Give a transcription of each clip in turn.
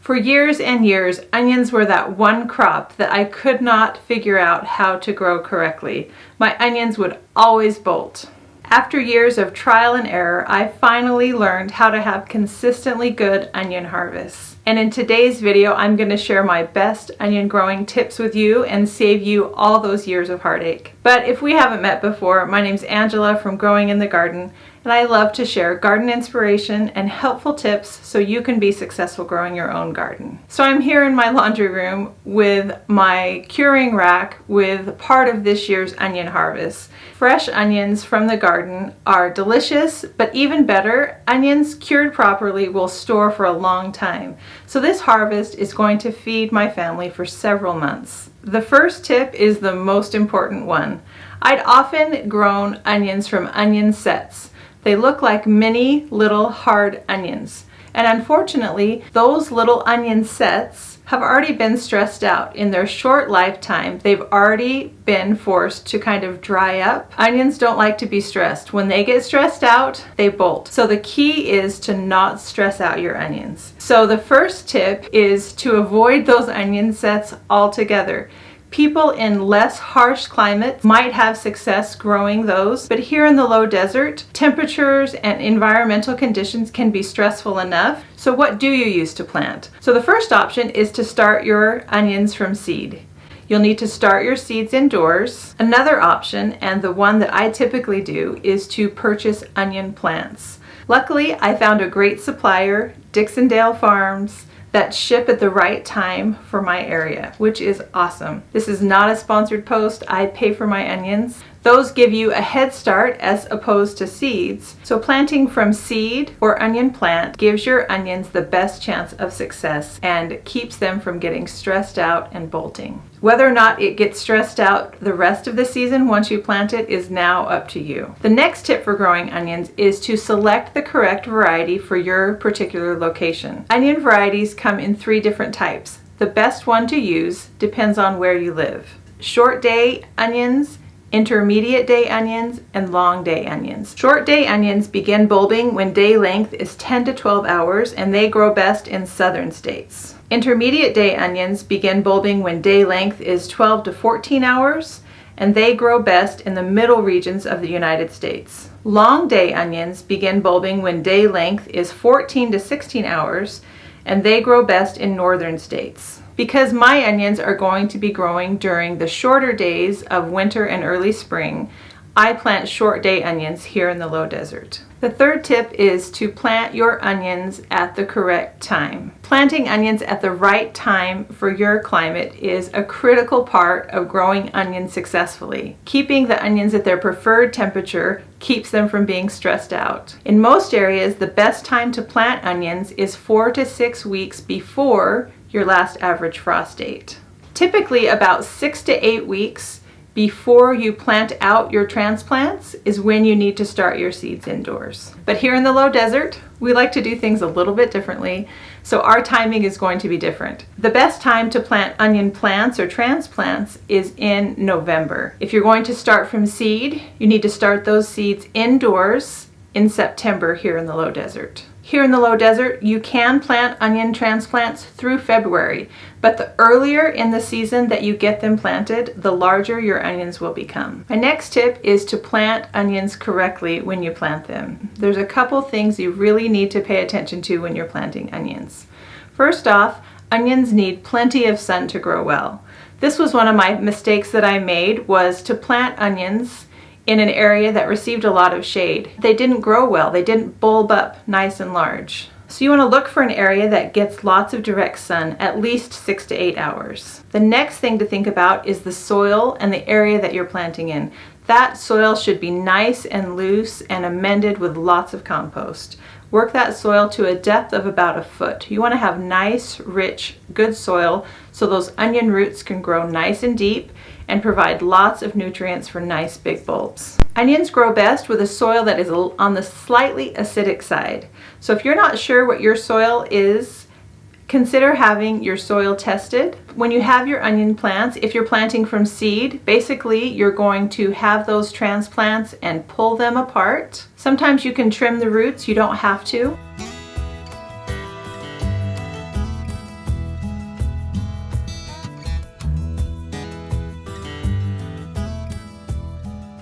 For years and years, onions were that one crop that I could not figure out how to grow correctly. My onions would always bolt. After years of trial and error, I finally learned how to have consistently good onion harvests. And in today's video, I'm going to share my best onion growing tips with you and save you all those years of heartache. But if we haven't met before, my name's Angela from Growing in the Garden, and I love to share garden inspiration and helpful tips so you can be successful growing your own garden. So I'm here in my laundry room with my curing rack with part of this year's onion harvest. Fresh onions from the garden are delicious, but even better, onions cured properly will store for a long time. So this harvest is going to feed my family for several months. The first tip is the most important one. I'd often grown onions from onion sets. They look like mini little hard onions. And unfortunately, those little onion sets have already been stressed out. In their short lifetime, they've already been forced to kind of dry up. Onions don't like to be stressed. When they get stressed out, they bolt. So the key is to not stress out your onions. So the first tip is to avoid those onion sets altogether. People in less harsh climates might have success growing those, but here in the low desert, temperatures and environmental conditions can be stressful enough. So what do you use to plant? So the first option is to start your onions from seed. You'll need to start your seeds indoors. Another option, and the one that I typically do, is to purchase onion plants. Luckily, I found a great supplier, Dixondale Farms, that ship at the right time for my area, which is awesome. This is not a sponsored post. I pay for my onions. Those give you a head start as opposed to seeds. So planting from seed or onion plant gives your onions the best chance of success and keeps them from getting stressed out and bolting. Whether or not it gets stressed out the rest of the season once you plant it is now up to you. The next tip for growing onions is to select the correct variety for your particular location. Onion varieties come in 3 different types. The best one to use depends on where you live. Short day onions, intermediate day onions, and long day onions. Short day onions begin bulbing when day length is 10 to 12 hours, and they grow best in southern states. Intermediate day onions begin bulbing when day length is 12 to 14 hours, and they grow best in the middle regions of the United States. Long day onions begin bulbing when day length is 14 to 16 hours, and they grow best in northern states. Because my onions are going to be growing during the shorter days of winter and early spring, I plant short day onions here in the low desert. The third tip is to plant your onions at the correct time. Planting onions at the right time for your climate is a critical part of growing onions successfully. Keeping the onions at their preferred temperature keeps them from being stressed out. In most areas, the best time to plant onions is 4 to 6 weeks before your last average frost date. Typically about 6 to 8 weeks before you plant out your transplants is when you need to start your seeds indoors. But here in the low desert, we like to do things a little bit differently, so our timing is going to be different. The best time to plant onion plants or transplants is in November. If you're going to start from seed, you need to start those seeds indoors in September here in the low desert. Here in the low desert, you can plant onion transplants through February, but the earlier in the season that you get them planted, the larger your onions will become. My next tip is to plant onions correctly when you plant them. There's a couple things you really need to pay attention to when you're planting onions. First off, onions need plenty of sun to grow well. This was one of my mistakes that I made, was to plant onions in an area that received a lot of shade. They didn't grow well. They didn't bulb up nice and large. So you want to look for an area that gets lots of direct sun, at least 6 to 8 hours. The next thing to think about is the soil and the area that you're planting in. That soil should be nice and loose and amended with lots of compost. Work that soil to a depth of about 1 foot. You want to have nice, rich, good soil so those onion roots can grow nice and deep and provide lots of nutrients for nice big bulbs. Onions grow best with a soil that is on the slightly acidic side. So if you're not sure what your soil is, consider having your soil tested. When you have your onion plants, if you're planting from seed, basically you're going to have those transplants and pull them apart. Sometimes you can trim the roots, you don't have to.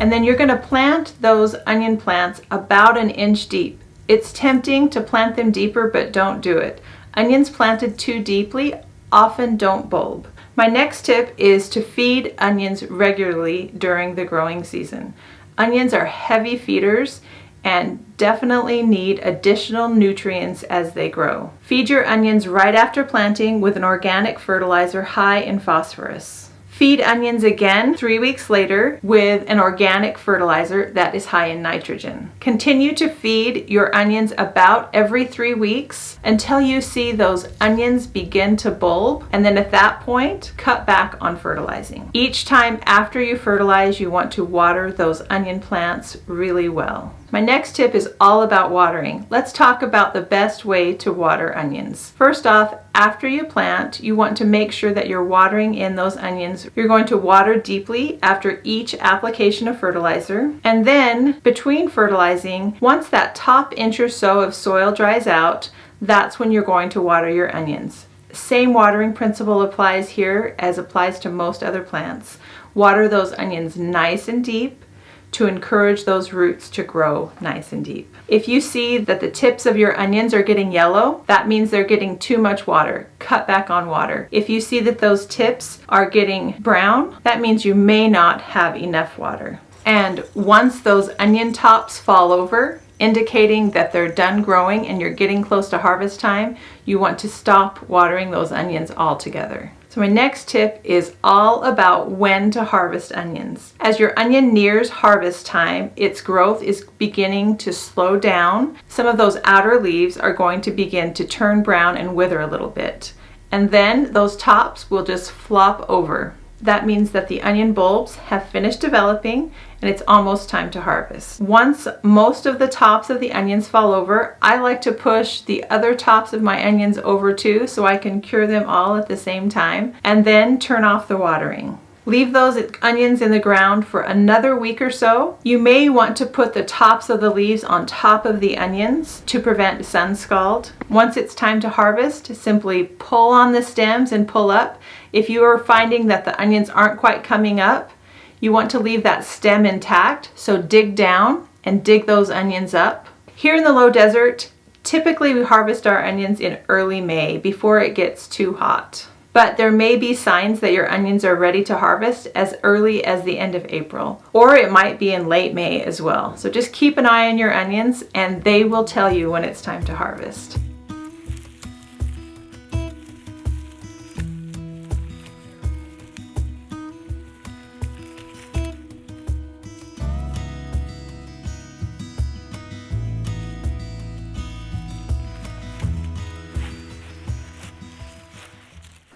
And then you're going to plant those onion plants about an inch deep. It's tempting to plant them deeper, but don't do it. Onions planted too deeply often don't bulb. My next tip is to feed onions regularly during the growing season. Onions are heavy feeders and definitely need additional nutrients as they grow. Feed your onions right after planting with an organic fertilizer high in phosphorus. Feed onions again 3 weeks later with an organic fertilizer that is high in nitrogen. Continue to feed your onions about every 3 weeks until you see those onions begin to bulb, and then at that point, cut back on fertilizing. Each time after you fertilize, you want to water those onion plants really well. My next tip is all about watering. Let's talk about the best way to water onions. First off, after you plant, you want to make sure that you're watering in those onions. You're going to water deeply after each application of fertilizer. And then between fertilizing, once that top inch or so of soil dries out, that's when you're going to water your onions. Same watering principle applies here as applies to most other plants. Water those onions nice and deep to encourage those roots to grow nice and deep. If you see that the tips of your onions are getting yellow, that means they're getting too much water. Cut back on water. If you see that those tips are getting brown, that means you may not have enough water. And once those onion tops fall over, indicating that they're done growing and you're getting close to harvest time, you want to stop watering those onions altogether. So my next tip is all about when to harvest onions. As your onion nears harvest time, its growth is beginning to slow down. Some of those outer leaves are going to begin to turn brown and wither a little bit. And then those tops will just flop over. That means that the onion bulbs have finished developing and it's almost time to harvest. Once most of the tops of the onions fall over, I like to push the other tops of my onions over too so I can cure them all at the same time, and then turn off the watering. Leave those onions in the ground for another week or so. You may want to put the tops of the leaves on top of the onions to prevent sun scald. Once it's time to harvest, simply pull on the stems and pull up. If you are finding that the onions aren't quite coming up, you want to leave that stem intact, so dig down and dig those onions up. Here in the low desert, typically we harvest our onions in early May before it gets too hot. But there may be signs that your onions are ready to harvest as early as the end of April, or it might be in late May as well. So just keep an eye on your onions and they will tell you when it's time to harvest.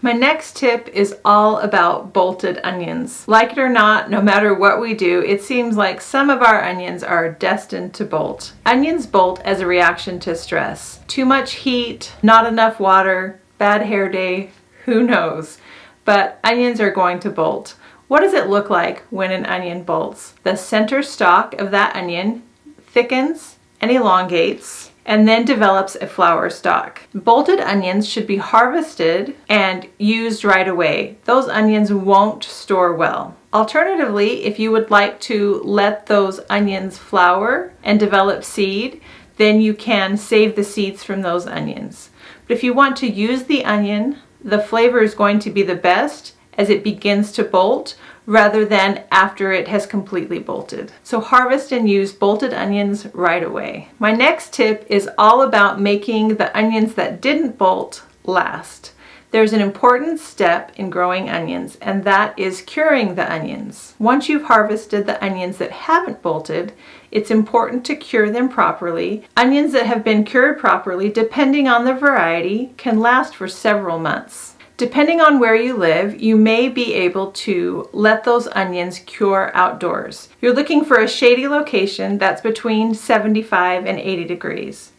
My next tip is all about bolted onions. Like it or not, no matter what we do, it seems like some of our onions are destined to bolt. Onions bolt as a reaction to stress. Too much heat, not enough water, bad hair day, who knows? But onions are going to bolt. What does it look like when an onion bolts? The center stalk of that onion thickens and elongates, and then develops a flower stalk. Bolted onions should be harvested and used right away. Those onions won't store well. Alternatively, if you would like to let those onions flower and develop seed, then you can save the seeds from those onions. But if you want to use the onion, the flavor is going to be the best as it begins to bolt rather than after it has completely bolted. So harvest and use bolted onions right away. My next tip is all about making the onions that didn't bolt last. There's an important step in growing onions, and that is curing the onions. Once you've harvested the onions that haven't bolted, it's important to cure them properly. Onions that have been cured properly, depending on the variety, can last for several months. Depending on where you live, you may be able to let those onions cure outdoors. You're looking for a shady location that's between 75 and 80 degrees.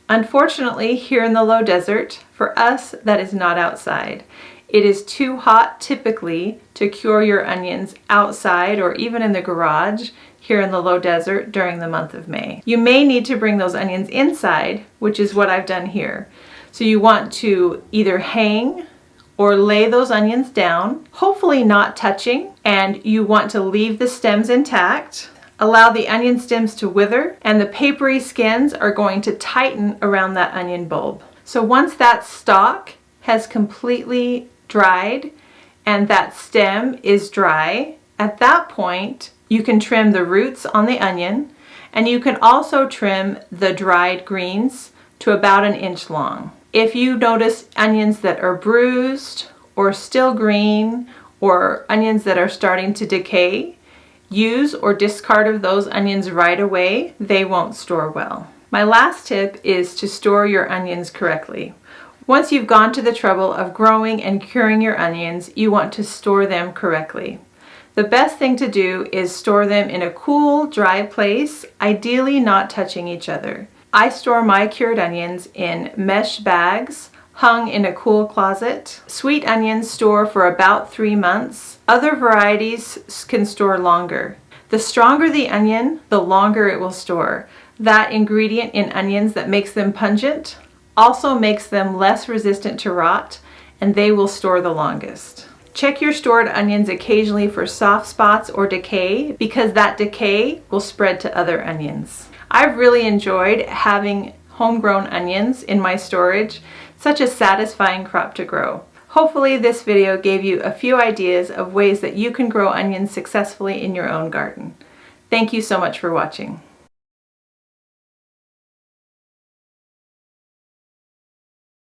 Unfortunately, here in the low desert, for us, that is not outside. It is too hot typically to cure your onions outside or even in the garage here in the low desert during the month of May. You may need to bring those onions inside, which is what I've done here. So you want to either hang or lay those onions down, hopefully not touching, and you want to leave the stems intact. allow the onion stems to wither, and the papery skins are going to tighten around that onion bulb. So once that stalk has completely dried and that stem is dry, at that point you can trim the roots on the onion, and you can also trim the dried greens to about 1 inch long. If you notice onions that are bruised or still green, or onions that are starting to decay, use or discard of those onions right away. They won't store well. My last tip is to store your onions correctly. Once you've gone to the trouble of growing and curing your onions, you want to store them correctly. The best thing to do is store them in a cool, dry place, ideally not touching each other. I store my cured onions in mesh bags, hung in a cool closet. Sweet onions store for about 3 months. Other varieties can store longer. The stronger the onion, the longer it will store. That ingredient in onions that makes them pungent also makes them less resistant to rot, and they will store the longest. Check your stored onions occasionally for soft spots or decay, because that decay will spread to other onions. I've really enjoyed having homegrown onions in my storage. Such a satisfying crop to grow. Hopefully this video gave you a few ideas of ways that you can grow onions successfully in your own garden. Thank you so much for watching.